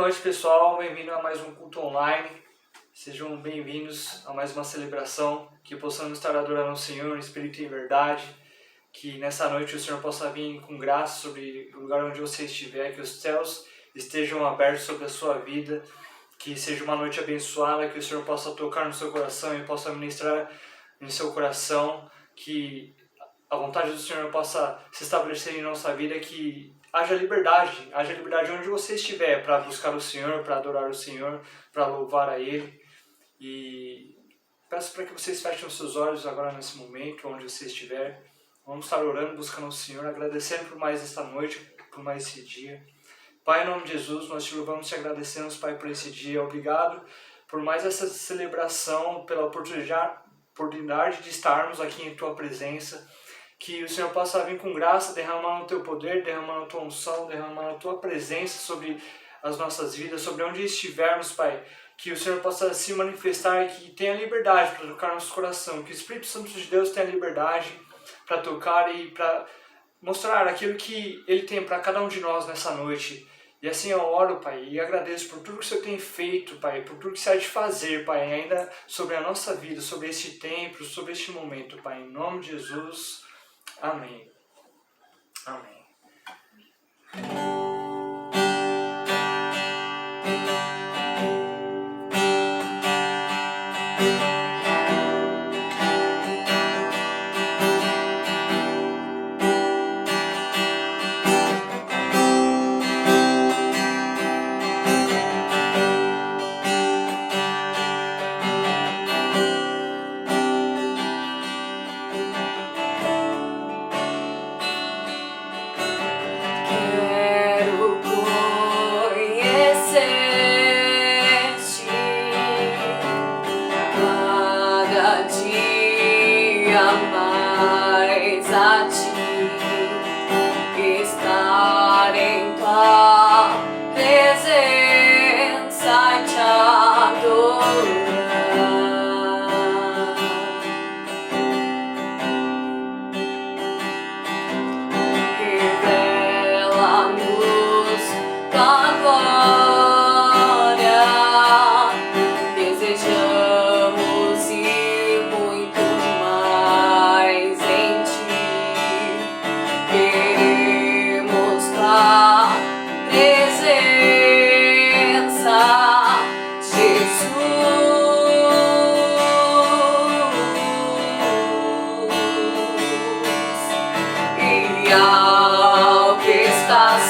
noite, pessoal. Bem-vindo a mais um culto online. Sejam bem-vindos a mais uma celebração, que possamos estar adorando o Senhor em espírito e em verdade. Que nessa noite o Senhor possa vir com graça sobre o lugar onde você estiver, que os céus estejam abertos sobre a sua vida, que seja uma noite abençoada, que o Senhor possa tocar no seu coração e possa ministrar no seu coração, que a vontade do Senhor possa se estabelecer em nossa vida, que haja liberdade onde você estiver para buscar o Senhor, para adorar o Senhor, para louvar a Ele. E peço para que vocês fechem os seus olhos agora nesse momento, onde você estiver. Vamos estar orando, buscando o Senhor, agradecendo por mais esta noite, por mais esse dia. Pai, em nome de Jesus, nós te louvamos e te agradecemos, Pai, por esse dia. Obrigado por mais essa celebração, pela oportunidade de estarmos aqui em Tua presença. Que o Senhor possa vir com graça, derramando o Teu poder, derramando a Tua unção, derramando a Tua presença sobre as nossas vidas, sobre onde estivermos, Pai. Que o Senhor possa se manifestar e que tenha liberdade para tocar nosso coração. Que o Espírito Santo de Deus tenha liberdade para tocar e para mostrar aquilo que Ele tem para cada um de nós nessa noite. E assim eu oro, Pai, e agradeço por tudo que o Senhor tem feito, Pai, por tudo que você há de fazer, Pai, ainda sobre a nossa vida, sobre este tempo, sobre este momento, Pai. Em nome de Jesus. Amém. Amém.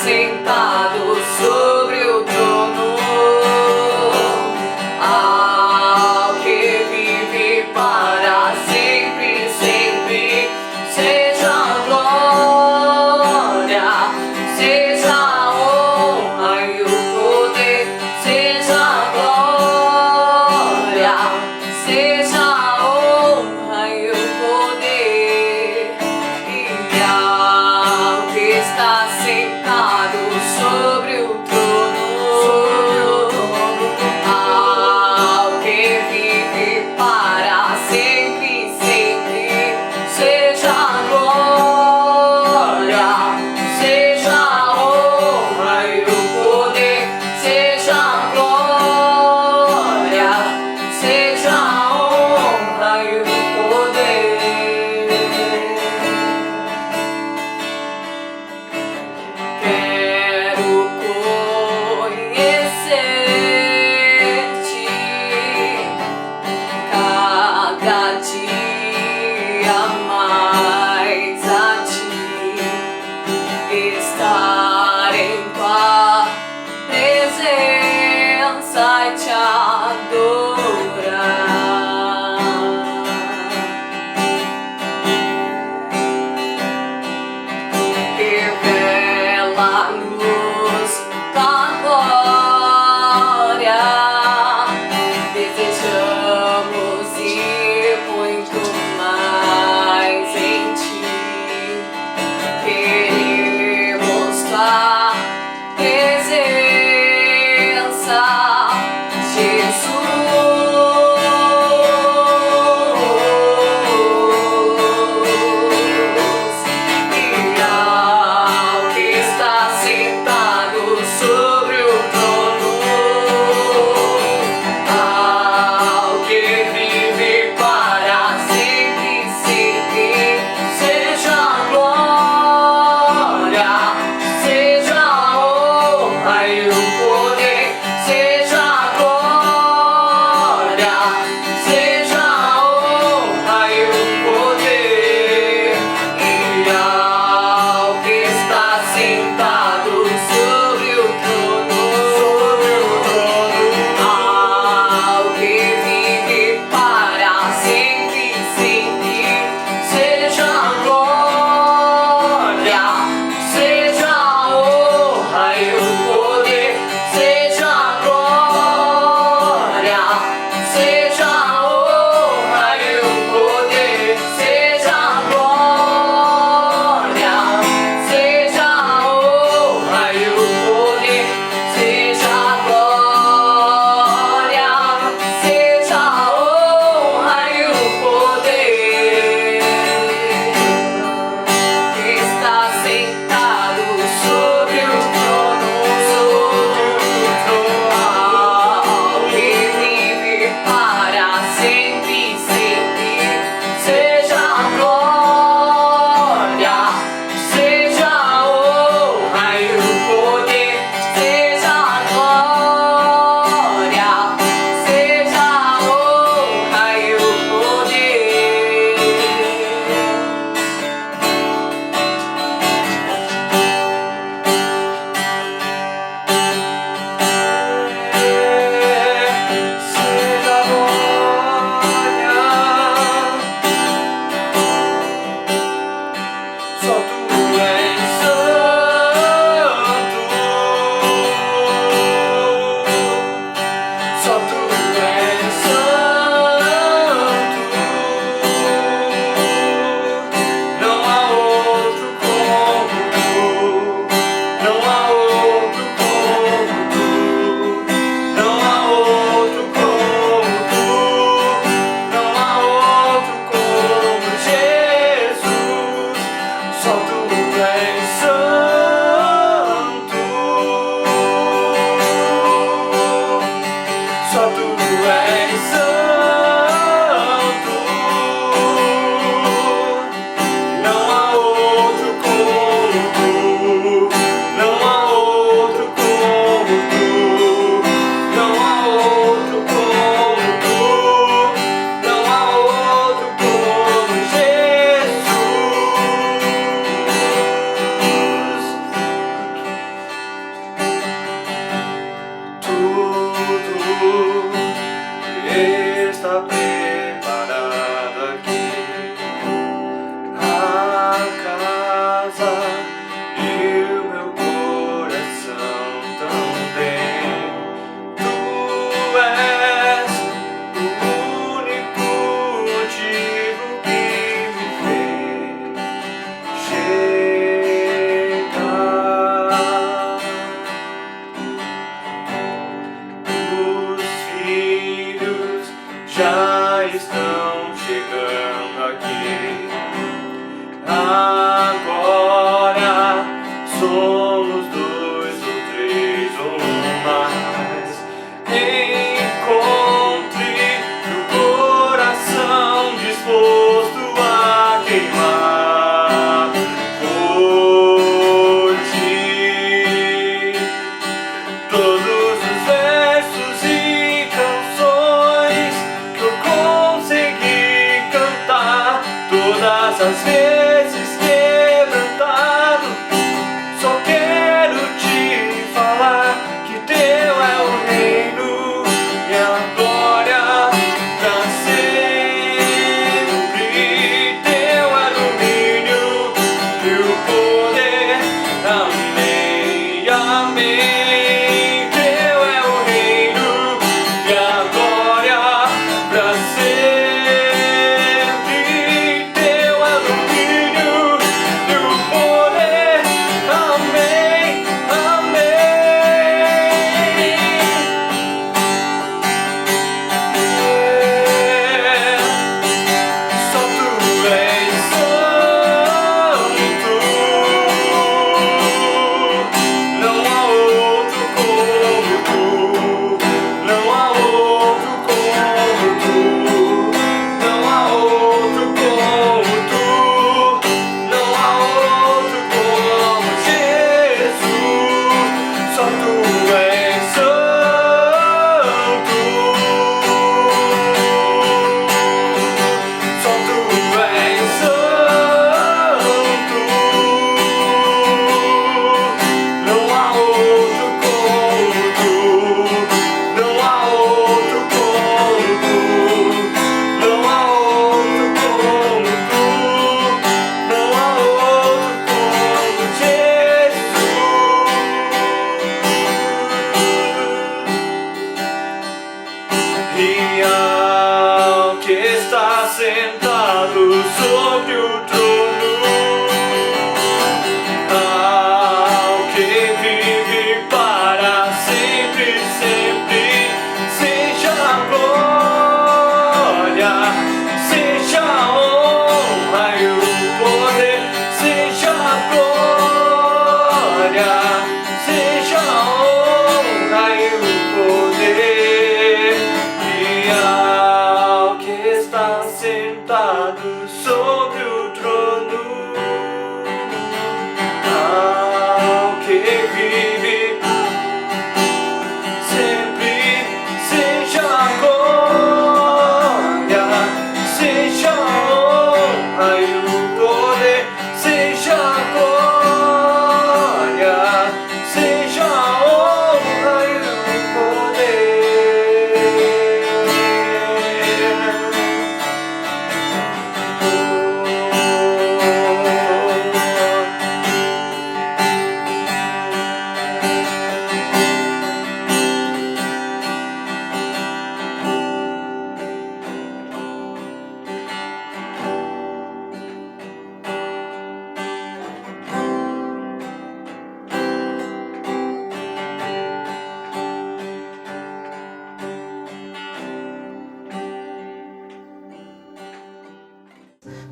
Sentado sobre o trono.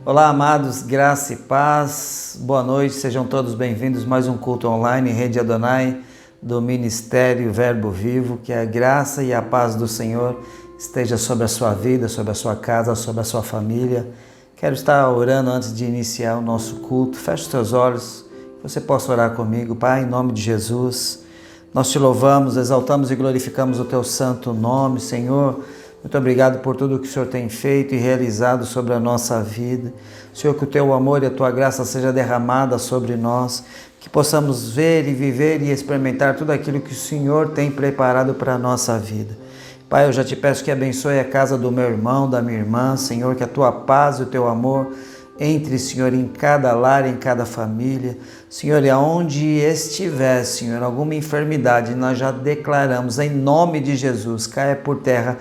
Olá, amados, graça e paz, boa noite, sejam todos bem-vindos a mais um culto online, Rede Adonai, do Ministério Verbo Vivo, que a graça e a paz do Senhor esteja sobre a sua vida, sobre a sua casa, sobre a sua família. Quero estar orando antes de iniciar o nosso culto. Feche os teus olhos, que você possa orar comigo. Pai, em nome de Jesus, nós te louvamos, exaltamos e glorificamos o teu santo nome, Senhor. Muito obrigado por tudo que o Senhor tem feito e realizado sobre a nossa vida. Senhor, que o teu amor e a tua graça seja derramada sobre nós, que possamos ver e viver e experimentar tudo aquilo que o Senhor tem preparado para a nossa vida. Pai, eu já te peço que abençoe a casa do meu irmão, da minha irmã, Senhor, que a tua paz e o teu amor entre, Senhor, em cada lar, em cada família. Senhor, e aonde estiver, Senhor, alguma enfermidade, nós já declaramos, em nome de Jesus, caia por terra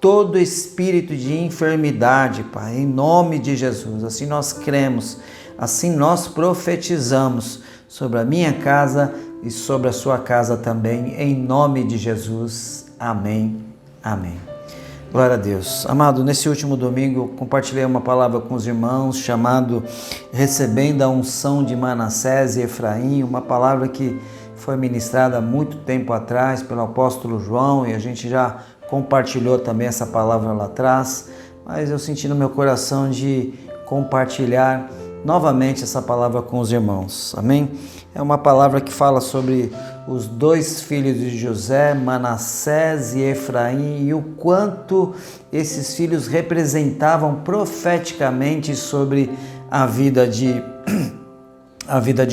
todo espírito de enfermidade, Pai, em nome de Jesus. Assim nós cremos, assim nós profetizamos sobre a minha casa e sobre a sua casa também, em nome de Jesus. Amém. Amém. Glória a Deus. Amado, nesse último domingo eu compartilhei uma palavra com os irmãos chamado Recebendo a Unção de Manassés e Efraim, uma palavra que foi ministrada há muito tempo atrás pelo apóstolo João e a gente já compartilhou também essa palavra lá atrás, mas eu senti no meu coração de compartilhar novamente essa palavra com os irmãos, amém? É uma palavra que fala sobre os dois filhos de José, Manassés e Efraim, e o quanto esses filhos representavam profeticamente sobre a vida de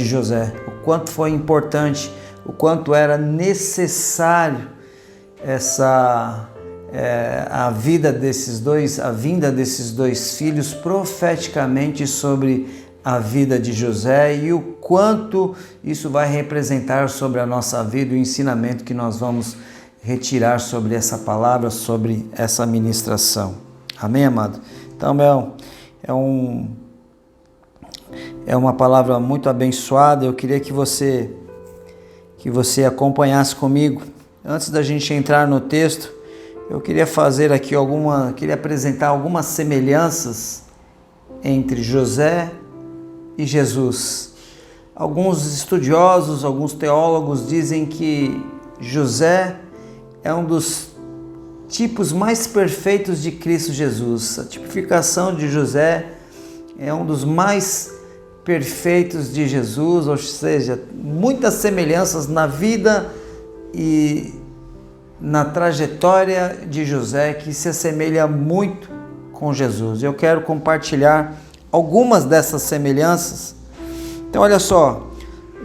José, o quanto foi importante, o quanto era necessário a vinda desses dois filhos profeticamente sobre a vida de José e o quanto isso vai representar sobre a nossa vida, o ensinamento que nós vamos retirar sobre essa palavra, sobre essa ministração. Amém, amado? Então, é uma palavra muito abençoada. Eu queria que você acompanhasse comigo. Antes da gente entrar no texto, eu queria fazer aqui queria apresentar algumas semelhanças entre José e Jesus. Alguns estudiosos, alguns teólogos dizem que José é um dos tipos mais perfeitos de Cristo Jesus. A tipificação de José é um dos mais perfeitos de Jesus, ou seja, muitas semelhanças na vida e na trajetória de José que se assemelha muito com Jesus. Eu quero compartilhar algumas dessas semelhanças. Então olha só,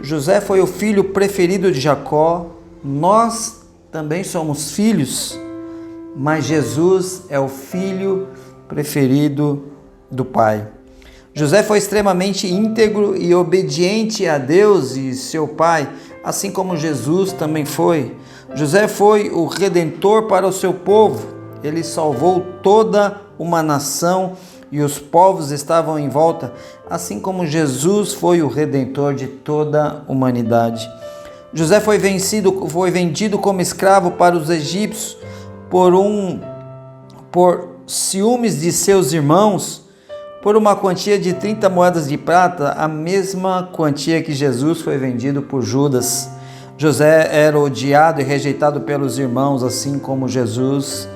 José foi o filho preferido de Jacó, nós também somos filhos, mas Jesus é o filho preferido do Pai. José foi extremamente íntegro e obediente a Deus e seu Pai, assim como Jesus também foi. José foi o redentor para o seu povo. Ele salvou toda uma nação e os povos estavam em volta, assim como Jesus foi o redentor de toda a humanidade. José foi vendido como escravo para os egípcios por ciúmes de seus irmãos, por uma quantia de 30 moedas de prata, a mesma quantia que Jesus foi vendido por Judas. José era odiado e rejeitado pelos irmãos, assim como Jesus.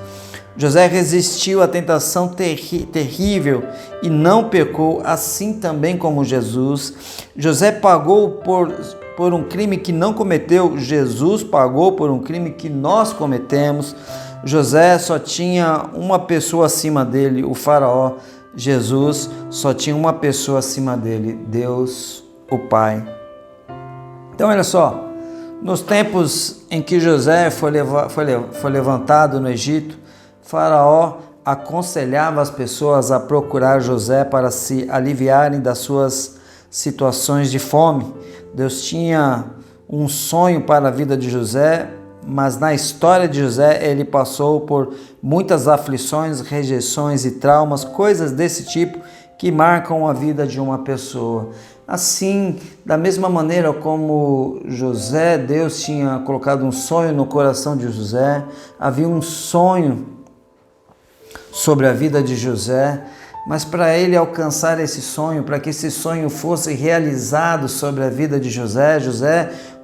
José resistiu à tentação terrível e não pecou, assim também como Jesus. José pagou por um crime que não cometeu, Jesus pagou por um crime que nós cometemos. José só tinha uma pessoa acima dele, o faraó. Jesus só tinha uma pessoa acima dele, Deus, o Pai. Então olha só, nos tempos em que José foi levantado no Egito, Faraó aconselhava as pessoas a procurar José para se aliviarem das suas situações de fome. Deus tinha um sonho para a vida de José, mas na história de José ele passou por muitas aflições, rejeições e traumas, coisas desse tipo que marcam a vida de uma pessoa. Assim, da mesma maneira como José, Deus tinha colocado um sonho no coração de José, havia um sonho sobre a vida de José, mas para ele alcançar esse sonho, para que esse sonho fosse realizado sobre a vida de José,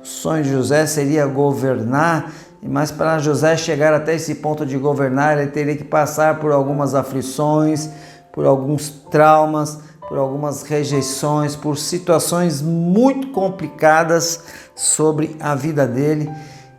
o sonho de José seria governar Mas para José chegar até esse ponto de governar, ele teria que passar por algumas aflições, por alguns traumas, por algumas rejeições, por situações muito complicadas sobre a vida dele.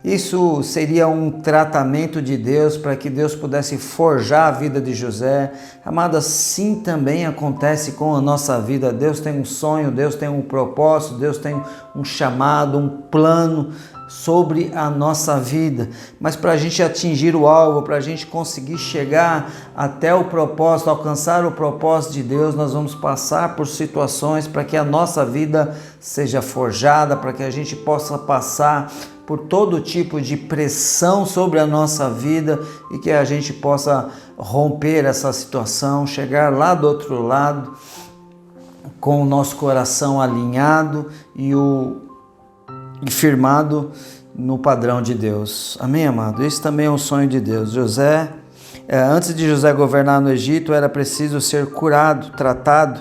Isso seria um tratamento de Deus para que Deus pudesse forjar a vida de José. Amado, assim também acontece com a nossa vida. Deus tem um sonho, Deus tem um propósito, Deus tem um chamado, um plano sobre a nossa vida. Mas para a gente atingir o alvo, para a gente conseguir chegar até o propósito, alcançar o propósito de Deus, nós vamos passar por situações para que a nossa vida seja forjada, para que a gente possa passar por todo tipo de pressão sobre a nossa vida e que a gente possa romper essa situação, chegar lá do outro lado com o nosso coração alinhado e firmado no padrão de Deus. Amém, amado? Esse também é um sonho de Deus. Antes de José governar no Egito, era preciso ser curado, tratado,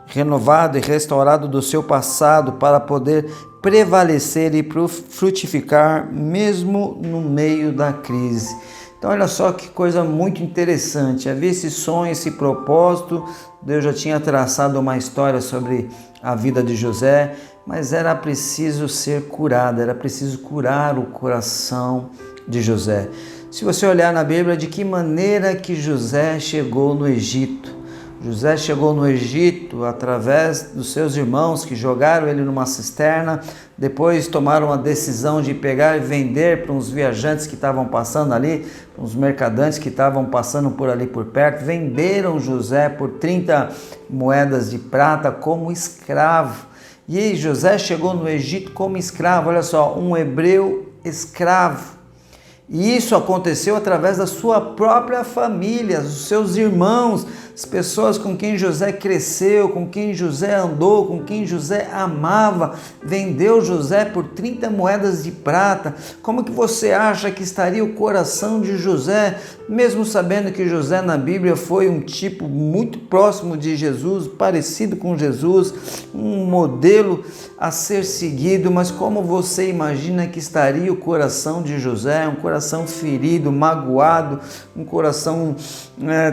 renovado e restaurado do seu passado para poder prevalecer e frutificar mesmo no meio da crise. Então olha só que coisa muito interessante, havia esse sonho, esse propósito, Deus já tinha traçado uma história sobre a vida de José, mas era preciso ser curado, era preciso curar o coração de José. Se você olhar na Bíblia, de que maneira que José chegou no Egito? José chegou no Egito através dos seus irmãos que jogaram ele numa cisterna, depois tomaram a decisão de pegar e vender para uns viajantes que estavam passando ali, uns mercadantes que estavam passando por ali por perto, venderam José por 30 moedas de prata como escravo. E aí José chegou no Egito como escravo, olha só, um hebreu escravo. E isso aconteceu através da sua própria família, os seus irmãos, as pessoas com quem José cresceu, com quem José andou, com quem José amava, vendeu José por 30 moedas de prata. Como que você acha que estaria o coração de José, mesmo sabendo que José na Bíblia foi um tipo muito próximo de Jesus, parecido com Jesus, um modelo a ser seguido, mas como você imagina que estaria o coração de José, um coração ferido, magoado, um coração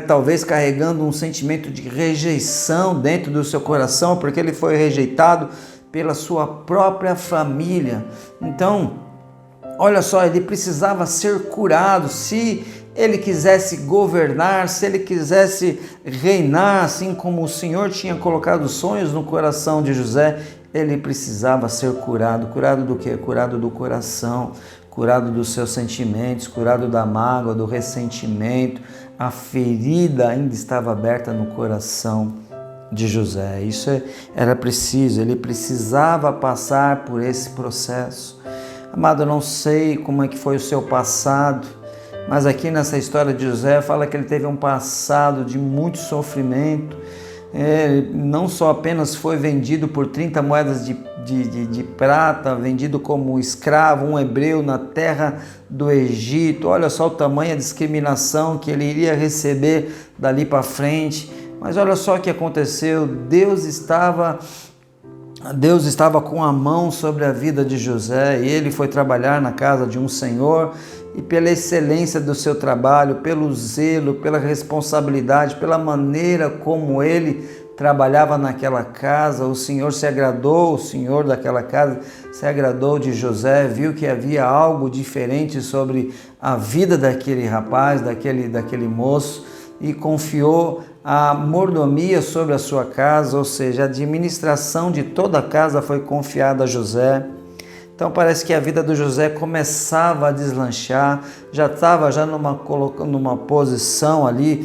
talvez carregando um sentimento de rejeição dentro do seu coração, porque ele foi rejeitado pela sua própria família. Então, olha só, ele precisava ser curado. Se ele quisesse governar, se ele quisesse reinar, assim como o Senhor tinha colocado sonhos no coração de José, ele precisava ser curado. Curado do quê? Curado do coração, curado dos seus sentimentos, curado da mágoa, do ressentimento. A ferida ainda estava aberta no coração de José. Isso era preciso, ele precisava passar por esse processo. Amado, eu não sei como é que foi o seu passado, mas aqui nessa história de José fala que ele teve um passado de muito sofrimento. Não só apenas foi vendido por 30 moedas de prata, vendido como escravo, um hebreu na terra do Egito. Olha só o tamanho da discriminação que ele iria receber dali para frente. Mas olha só o que aconteceu, Deus estava com a mão sobre a vida de José, e ele foi trabalhar na casa de um senhor, e pela excelência do seu trabalho, pelo zelo, pela responsabilidade, pela maneira como ele trabalhava naquela casa, o Senhor se agradou, o Senhor daquela casa se agradou de José, viu que havia algo diferente sobre a vida daquele rapaz, daquele moço, e confiou a mordomia sobre a sua casa, ou seja, a administração de toda a casa foi confiada a José. Então parece que a vida do José começava a deslanchar, já estava numa posição ali,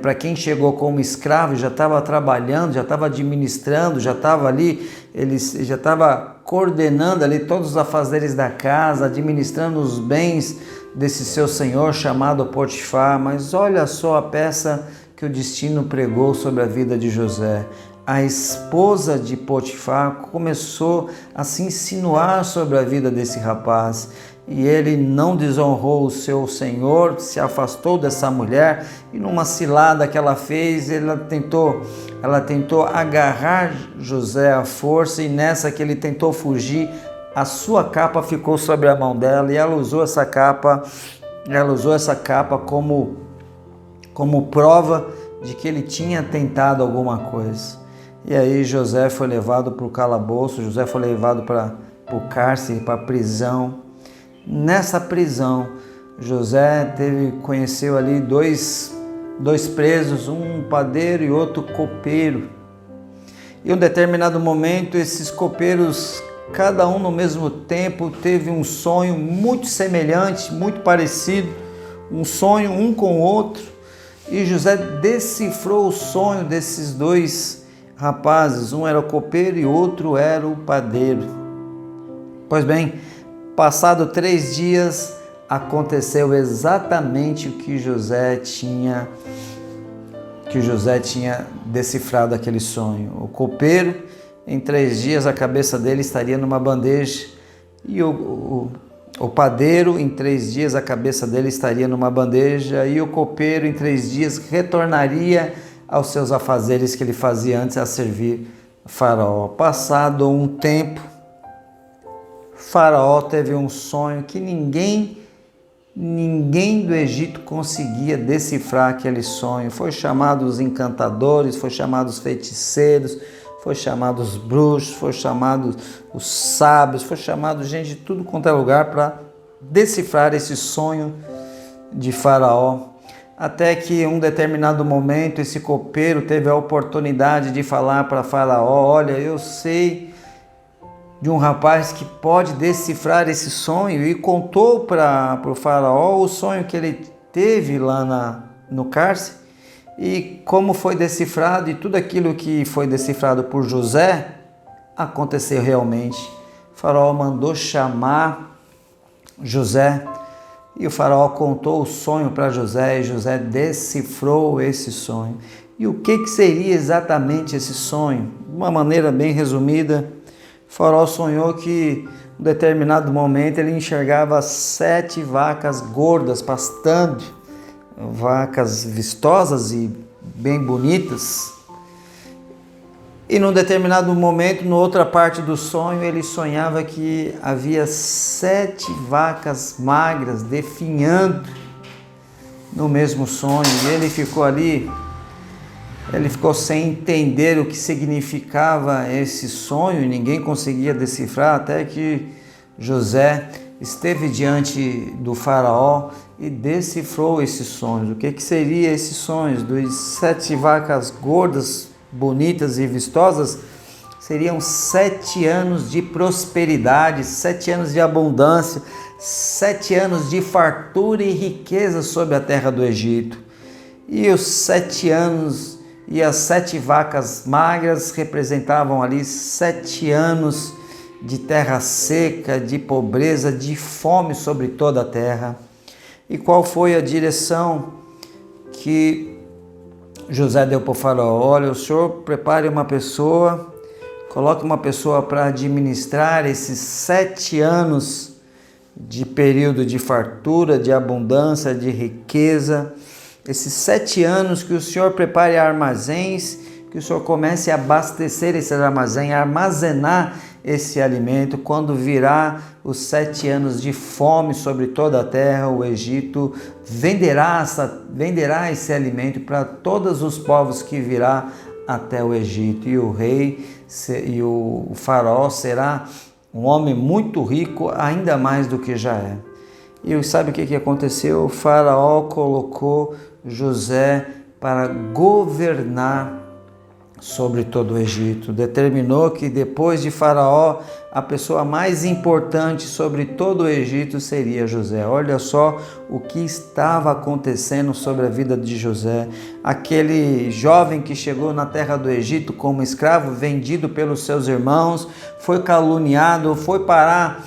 para quem chegou como escravo, já estava trabalhando, já estava administrando, já estava ali, ele já estava coordenando ali todos os afazeres da casa, administrando os bens desse seu senhor chamado Potifar. Mas olha só a peça que o destino pregou sobre a vida de José. A esposa de Potifar começou a se insinuar sobre a vida desse rapaz, e ele não desonrou o seu senhor, se afastou dessa mulher, e numa cilada que ela fez, ela tentou agarrar José à força, e nessa que ele tentou fugir, a sua capa ficou sobre a mão dela e ela usou essa capa como prova de que ele tinha tentado alguma coisa. E aí José foi levado para o calabouço, José foi levado para o cárcere, para a prisão. Nessa prisão, José conheceu ali dois presos, um padeiro e outro copeiro. E em um determinado momento, esses copeiros, cada um no mesmo tempo, teve um sonho muito semelhante, muito parecido, um sonho um com o outro. E José decifrou o sonho desses dois rapazes, um era o copeiro e outro era o padeiro. Pois bem, passado 3 dias, aconteceu exatamente o que José tinha decifrado aquele sonho. O copeiro, em 3 dias, a cabeça dele estaria numa bandeja, e o padeiro, em 3 dias, a cabeça dele estaria numa bandeja, e o copeiro, em 3 dias, retornaria aos seus afazeres que ele fazia antes a servir Faraó. Passado um tempo, Faraó teve um sonho que ninguém do Egito conseguia decifrar aquele sonho. Foi chamado os encantadores, foi chamado os feiticeiros, foi chamado os bruxos, foi chamado os sábios, foi chamado gente de tudo quanto é lugar para decifrar esse sonho de Faraó. Até que em um determinado momento esse copeiro teve a oportunidade de falar para Faraó: olha, eu sei de um rapaz que pode decifrar esse sonho, e contou para o Faraó o sonho que ele teve lá no cárcere e como foi decifrado, e tudo aquilo que foi decifrado por José aconteceu realmente. O Faraó mandou chamar José e o Faraó contou o sonho para José e José decifrou esse sonho. E o que seria exatamente esse sonho? De uma maneira bem resumida, o Faraó sonhou que em um determinado momento ele enxergava 7 vacas gordas pastando, vacas vistosas e bem bonitas. E num determinado momento, na outra parte do sonho, ele sonhava que havia 7 vacas magras definhando no mesmo sonho. E ele ficou sem entender o que significava esse sonho e ninguém conseguia decifrar, até que José esteve diante do Faraó e decifrou esses sonhos. O que seria esses sonhos? Dos 7 vacas gordas, bonitas e vistosas, seriam 7 anos de prosperidade, 7 anos de abundância, 7 anos de fartura e riqueza sobre a terra do Egito. E os 7 anos e as 7 vacas magras representavam ali 7 anos de terra seca, de pobreza, de fome sobre toda a terra. E qual foi a direção que José deu para o Faraó? Olha, o senhor prepare uma pessoa, coloque uma pessoa para administrar esses 7 anos de período de fartura, de abundância, de riqueza. Esses 7 anos que o senhor prepare armazéns, que o senhor comece a abastecer esse armazém, a armazenar esse alimento. Quando virá os 7 anos de fome sobre toda a terra, o Egito venderá esse alimento para todos os povos que virá até o Egito. E o rei e o faraó será um homem muito rico, ainda mais do que já é. E sabe o que aconteceu? O faraó colocou José para governar sobre todo o Egito. Determinou que depois de Faraó, a pessoa mais importante sobre todo o Egito seria José. Olha só o que estava acontecendo sobre a vida de José. Aquele jovem que chegou na terra do Egito como escravo, vendido pelos seus irmãos, foi caluniado, foi parar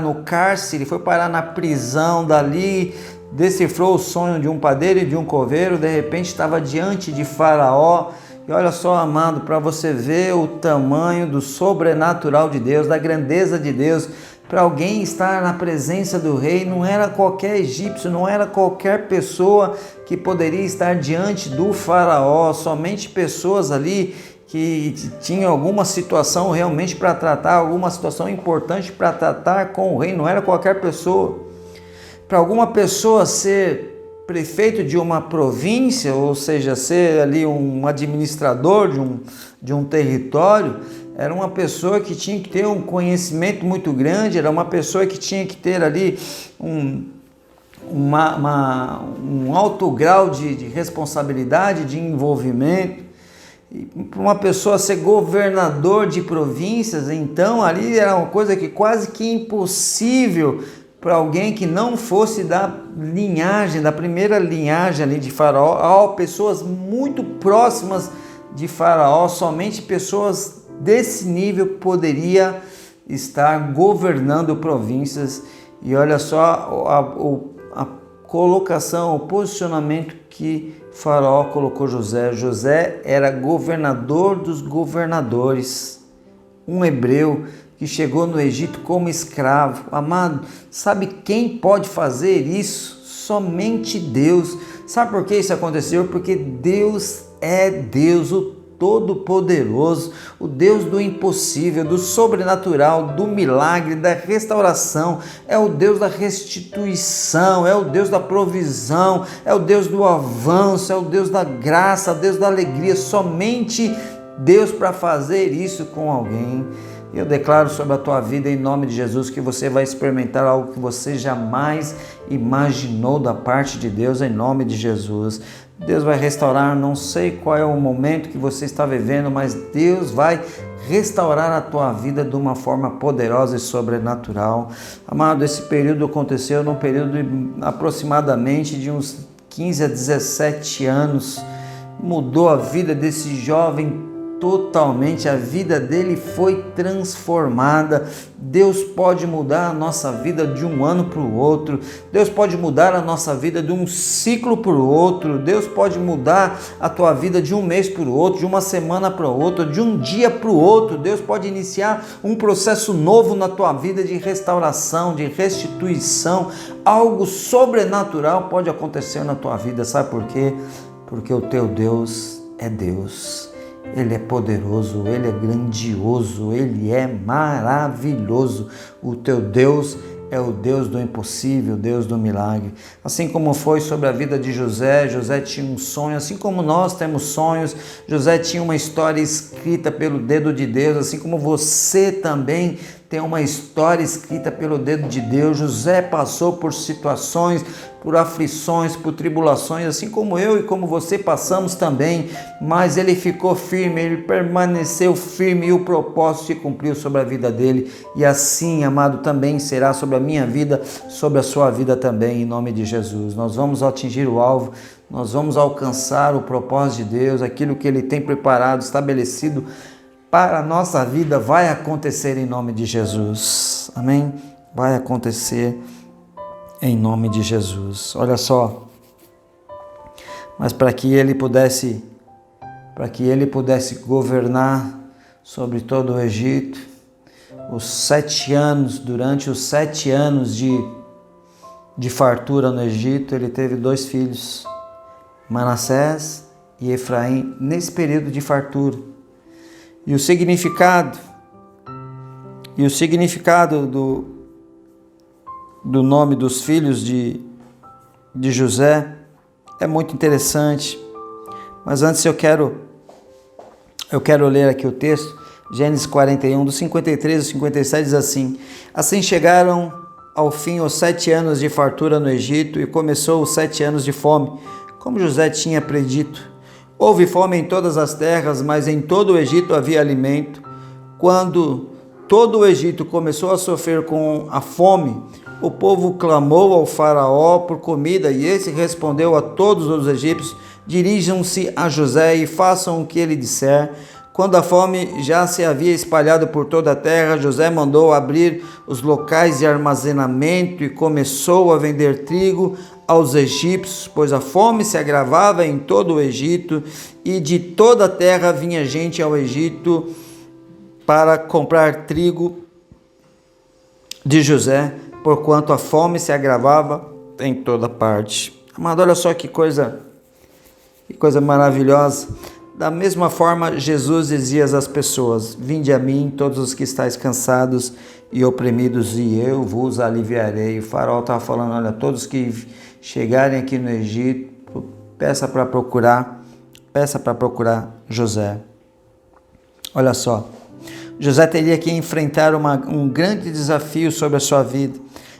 no cárcere, foi parar na prisão. Dali decifrou o sonho de um padeiro e de um coveiro, de repente estava diante de Faraó. E olha só, amado, para você ver o tamanho do sobrenatural de Deus, da grandeza de Deus, para alguém estar na presença do rei, não era qualquer egípcio, não era qualquer pessoa que poderia estar diante do Faraó, somente pessoas ali que tinha alguma situação realmente para tratar, alguma situação importante para tratar com o rei, não era qualquer pessoa. Para alguma pessoa ser prefeito de uma província, ou seja, ser ali um administrador de um território, era uma pessoa que tinha que ter um conhecimento muito grande, era uma pessoa que tinha que ter ali um alto grau de responsabilidade, de envolvimento. E para uma pessoa ser governador de províncias, então ali era uma coisa que quase que impossível para alguém que não fosse da linhagem, da primeira linhagem ali de Faraó, pessoas muito próximas de Faraó, somente pessoas desse nível poderia estar governando províncias. E olha só a colocação, o posicionamento que Faraó colocou José. José era governador dos governadores, um hebreu que chegou no Egito como escravo. Amado, sabe quem pode fazer isso? Somente Deus. Sabe por que isso aconteceu? Porque Deus é Deus, o Todo-Poderoso, o Deus do impossível, do sobrenatural, do milagre, da restauração, é o Deus da restituição, é o Deus da provisão, é o Deus do avanço, é o Deus da graça, é o Deus da alegria. Somente Deus para fazer isso com alguém. Eu declaro sobre a tua vida, em nome de Jesus, que você vai experimentar algo que você jamais imaginou da parte de Deus, em nome de Jesus. Deus vai restaurar, não sei qual é o momento que você está vivendo, mas Deus vai restaurar a tua vida de uma forma poderosa e sobrenatural. Amado, esse período aconteceu num período aproximadamente de uns 15 a 17 anos. Mudou a vida desse jovem totalmente, a vida dele foi transformada. Deus pode mudar a nossa vida de um ano para o outro, Deus pode mudar a nossa vida de um ciclo para o outro, Deus pode mudar a tua vida de um mês para o outro, de uma semana para o outro, de um dia para o outro. Deus pode iniciar um processo novo na tua vida de restauração, de restituição. Algo sobrenatural pode acontecer na tua vida. Sabe por quê? Porque o teu Deus é Deus. Ele é poderoso, Ele é grandioso, Ele é maravilhoso. O teu Deus é o Deus do impossível, Deus do milagre. Assim como foi sobre a vida de José, José tinha um sonho, assim como nós temos sonhos, José tinha uma história escrita pelo dedo de Deus, assim como você também tem uma história escrita pelo dedo de Deus. José passou por situações, por aflições, por tribulações, assim como eu e como você passamos também, mas ele ficou firme, ele permaneceu firme e o propósito se cumpriu sobre a vida dele. E assim, amado, também será sobre a minha vida, sobre a sua vida também, em nome de Jesus. Nós vamos atingir o alvo, nós vamos alcançar o propósito de Deus, aquilo que Ele tem preparado, estabelecido para a nossa vida, vai acontecer em nome de Jesus. Amém? Vai acontecer em nome de Jesus. Olha só, mas para que ele pudesse governar sobre todo o Egito, durante os 7 anos de fartura no Egito, ele teve 2 filhos, Manassés e Efraim, nesse período de fartura. E o significado do nome dos filhos de José é muito interessante. Mas antes eu quero ler aqui o texto, Gênesis 41, do 53 ao 57, diz assim: Assim chegaram ao fim os 7 anos de fartura no Egito, e começou os 7 anos de fome, como José tinha predito. Houve fome em todas as terras, mas em todo o Egito havia alimento. Quando todo o Egito começou a sofrer com a fome, o povo clamou ao faraó por comida, e esse respondeu a todos os egípcios: Dirijam-se a José e façam o que ele disser. Quando a fome já se havia espalhado por toda a terra, José mandou abrir os locais de armazenamento e começou a vender trigo aos egípcios, pois a fome se agravava em todo o Egito, e de toda a terra vinha gente ao Egito para comprar trigo de José, porquanto a fome se agravava em toda parte. Amado, olha só que coisa maravilhosa. Da mesma forma, Jesus dizia às pessoas: vinde a mim, todos os que estáis cansados e oprimidos, e eu vos aliviarei. O farol estava falando: olha, todos que chegarem aqui no Egito, peça para procurar José. Olha só, José teria que enfrentar um grande desafio sobre a sua vida: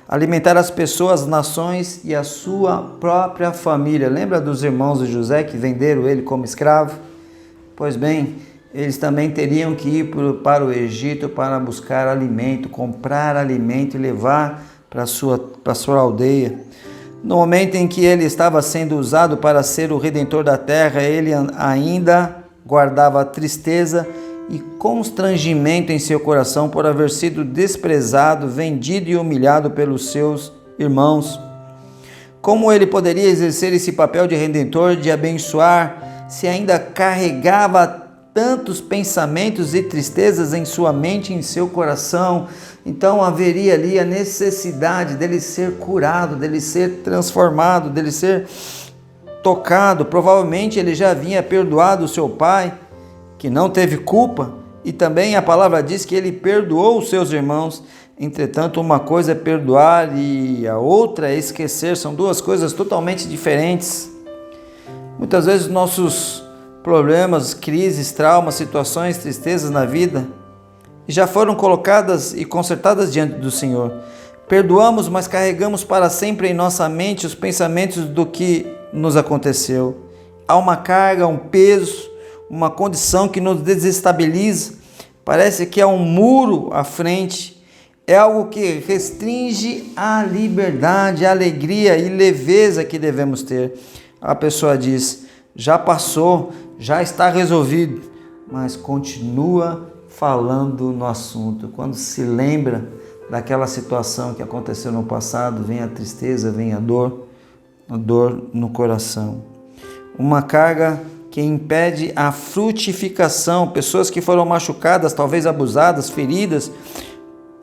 alimentar as pessoas, as nações e a sua própria família. Lembra dos irmãos de José que venderam ele como escravo? Pois bem, eles também teriam que ir para o Egito para buscar alimento, comprar alimento e levar para a sua aldeia. No momento em que ele estava sendo usado para ser o redentor da terra, ele ainda guardava tristeza e constrangimento em seu coração por haver sido desprezado, vendido e humilhado pelos seus irmãos. Como ele poderia exercer esse papel de redentor, de abençoar, se ainda carregava tantos pensamentos e tristezas em sua mente e em seu coração? Então haveria ali a necessidade dele ser curado, dele ser transformado, dele ser tocado. Provavelmente ele já havia perdoado o seu pai, que não teve culpa, e também a palavra diz que ele perdoou os seus irmãos. Entretanto, uma coisa é perdoar e a outra é esquecer, são duas coisas totalmente diferentes. Muitas vezes nossos problemas, crises, traumas, situações, tristezas na vida já foram colocadas e consertadas diante do Senhor. Perdoamos, mas carregamos para sempre em nossa mente os pensamentos do que nos aconteceu. Há uma carga, um peso, uma condição que nos desestabiliza. Parece que há um muro à frente. É algo que restringe a liberdade, a alegria e leveza que devemos ter. A pessoa diz: já passou, já está resolvido, mas continua falando no assunto. Quando se lembra daquela situação que aconteceu no passado, vem a tristeza, vem a dor no coração. Uma carga que impede a frutificação. Pessoas que foram machucadas, talvez abusadas, feridas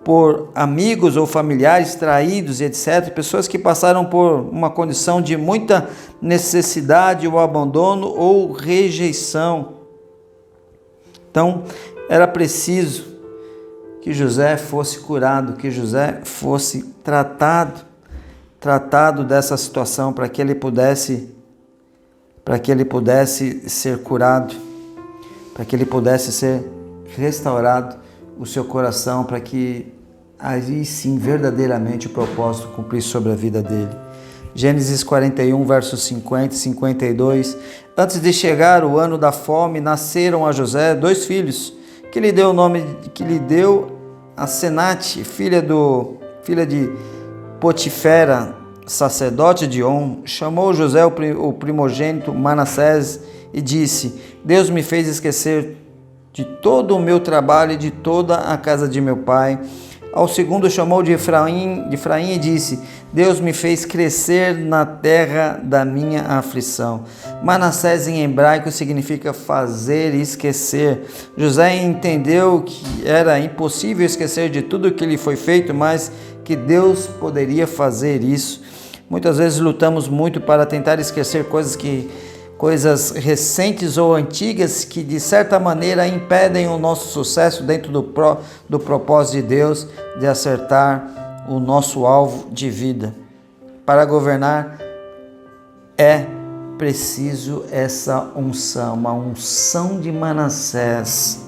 por amigos ou familiares, traídos e etc. Pessoas que passaram por uma condição de muita necessidade ou abandono ou rejeição. Então, era preciso que José fosse curado, que José fosse tratado dessa situação para que ele pudesse ser curado, para que ele pudesse ser restaurado o seu coração, para que aí sim verdadeiramente o propósito cumprisse sobre a vida dele. Gênesis 41, versos 50 e 52. Antes de chegar o ano da fome, nasceram a José 2 filhos, que lhe deu o nome que lhe deu a Senate, filha de Potifera, sacerdote de On. Chamou José o primogênito Manassés e disse: Deus me fez esquecer de todo o meu trabalho e de toda a casa de meu pai. Ao segundo chamou de Efraim e disse: Deus me fez crescer na terra da minha aflição. Manassés em hebraico significa fazer e esquecer. José entendeu que era impossível esquecer de tudo que lhe foi feito, mas que Deus poderia fazer isso. Muitas vezes lutamos muito para tentar esquecer coisas recentes ou antigas que de certa maneira impedem o nosso sucesso dentro do propósito de Deus de acertar o nosso alvo de vida. Para governar é preciso essa unção, uma unção de Manassés.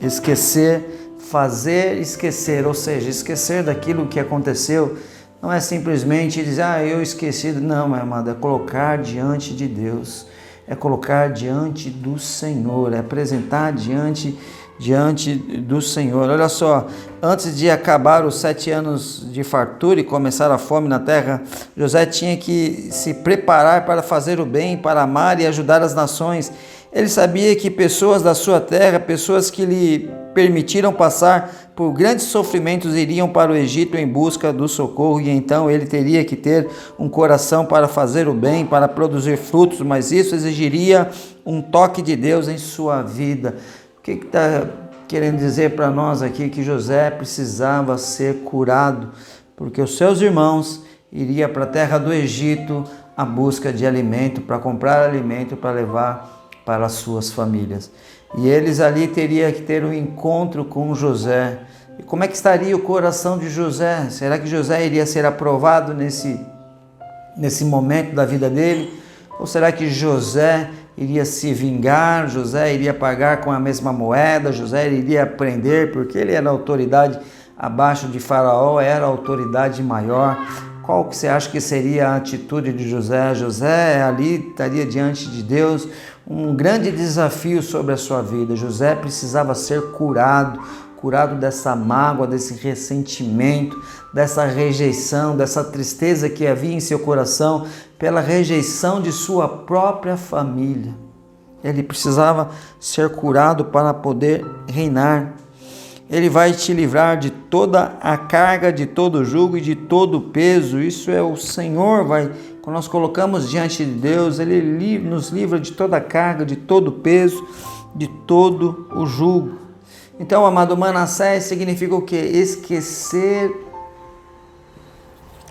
Esquecer, fazer esquecer, ou seja, esquecer daquilo que aconteceu. Não é simplesmente dizer: eu esqueci. Não, meu amado, é colocar diante de Deus. É colocar diante do Senhor, é apresentar diante do Senhor. Olha só, antes de acabar os 7 anos de fartura e começar a fome na terra, José tinha que se preparar para fazer o bem, para amar e ajudar as nações. Ele sabia que pessoas da sua terra, pessoas que lhe permitiram passar por grandes sofrimentos, iriam para o Egito em busca do socorro, e então ele teria que ter um coração para fazer o bem, para produzir frutos, mas isso exigiria um toque de Deus em sua vida. O que está querendo dizer para nós aqui? Que José precisava ser curado, porque os seus irmãos iriam para a terra do Egito à busca de alimento, para comprar alimento, para levar para as suas famílias. E eles ali teriam que ter um encontro com José. E como é que estaria o coração de José? Será que José iria ser aprovado nesse momento da vida dele? Ou será que José iria se vingar, José iria pagar com a mesma moeda, José iria prender, porque ele era a autoridade abaixo de Faraó, era a autoridade maior? Qual que você acha que seria a atitude de José? José ali estaria diante de Deus, um grande desafio sobre a sua vida. José precisava ser curado dessa mágoa, desse ressentimento, dessa rejeição, dessa tristeza que havia em seu coração pela rejeição de sua própria família. Ele precisava ser curado para poder reinar. Ele vai te livrar de toda a carga, de todo o jugo e de todo o peso. Isso é o Senhor, quando nós colocamos diante de Deus, Ele nos livra de toda a carga, de todo o peso, de todo o jugo. Então, amado, Manassés significa o quê? Esquecer,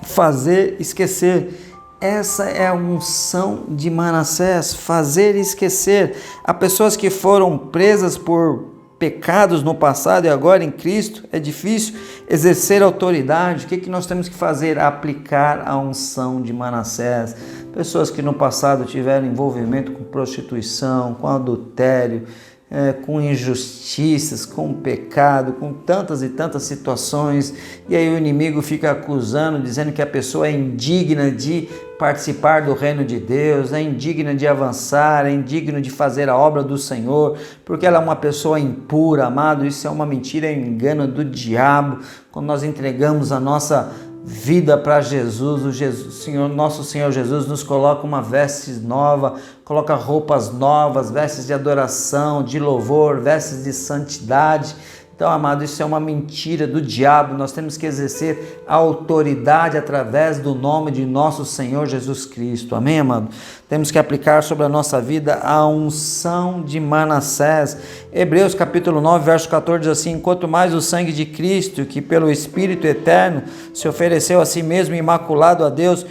fazer esquecer. Essa é a unção de Manassés, fazer esquecer. Há pessoas que foram presas por pecados no passado e agora em Cristo é difícil exercer autoridade. O que nós temos que fazer? Aplicar a unção de Manassés. Pessoas que no passado tiveram envolvimento com prostituição, com adultério, com injustiças, com pecado, com tantas e tantas situações, e aí o inimigo fica acusando, dizendo que a pessoa é indigna de participar do reino de Deus, é indigna de avançar, é indigna de fazer a obra do Senhor, porque ela é uma pessoa impura, amado. Isso é uma mentira, é um engano do diabo. Quando nós entregamos a nossa vida para Jesus, nosso Senhor Jesus nos coloca uma veste nova, coloca roupas novas, vestes de adoração, de louvor, vestes de santidade. Então, amado, isso é uma mentira do diabo. Nós temos que exercer a autoridade através do nome de nosso Senhor Jesus Cristo. Amém, amado? Temos que aplicar sobre a nossa vida a unção de Manassés. Hebreus capítulo 9, verso 14 diz assim: quanto mais o sangue de Cristo, que pelo Espírito eterno se ofereceu a si mesmo imaculado a Deus,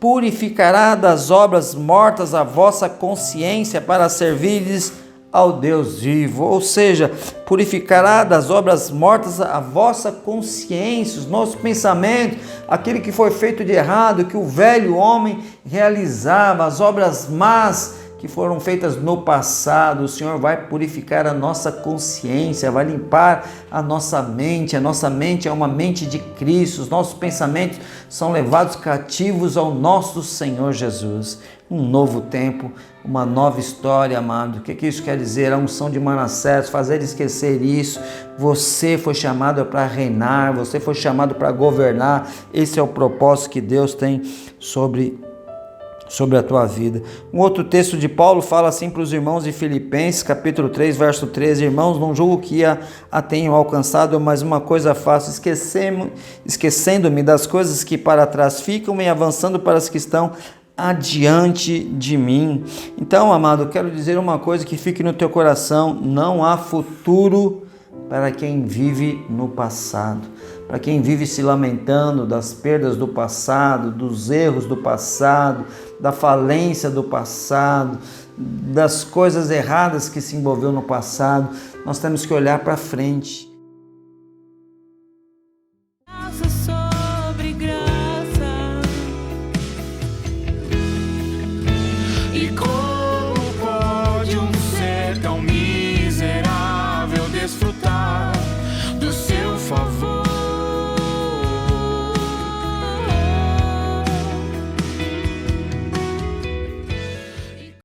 purificará das obras mortas a vossa consciência para servirdes ao Deus vivo. Ou seja, purificará das obras mortas a vossa consciência, os nossos pensamentos, aquilo que foi feito de errado, que o velho homem realizava, as obras más que foram feitas no passado. O Senhor vai purificar a nossa consciência, vai limpar a nossa mente. A nossa mente é uma mente de Cristo, os nossos pensamentos são levados cativos ao nosso Senhor Jesus. Um novo tempo, uma nova história, amado. O que isso quer dizer? A unção de Manassés, fazer esquecer isso. Você foi chamado para reinar, você foi chamado para governar. Esse é o propósito que Deus tem sobre a tua vida. Um outro texto de Paulo fala assim para os irmãos de Filipenses, capítulo 3, verso 13: irmãos, não julgo que a tenham alcançado, mas uma coisa faço, esquecendo-me das coisas que para trás ficam e avançando para as que estão adiante de mim. Então, amado, eu quero dizer uma coisa que fique no teu coração: não há futuro para quem vive no passado, para quem vive se lamentando das perdas do passado, dos erros do passado, da falência do passado, das coisas erradas que se envolveu no passado. Nós temos que olhar para frente.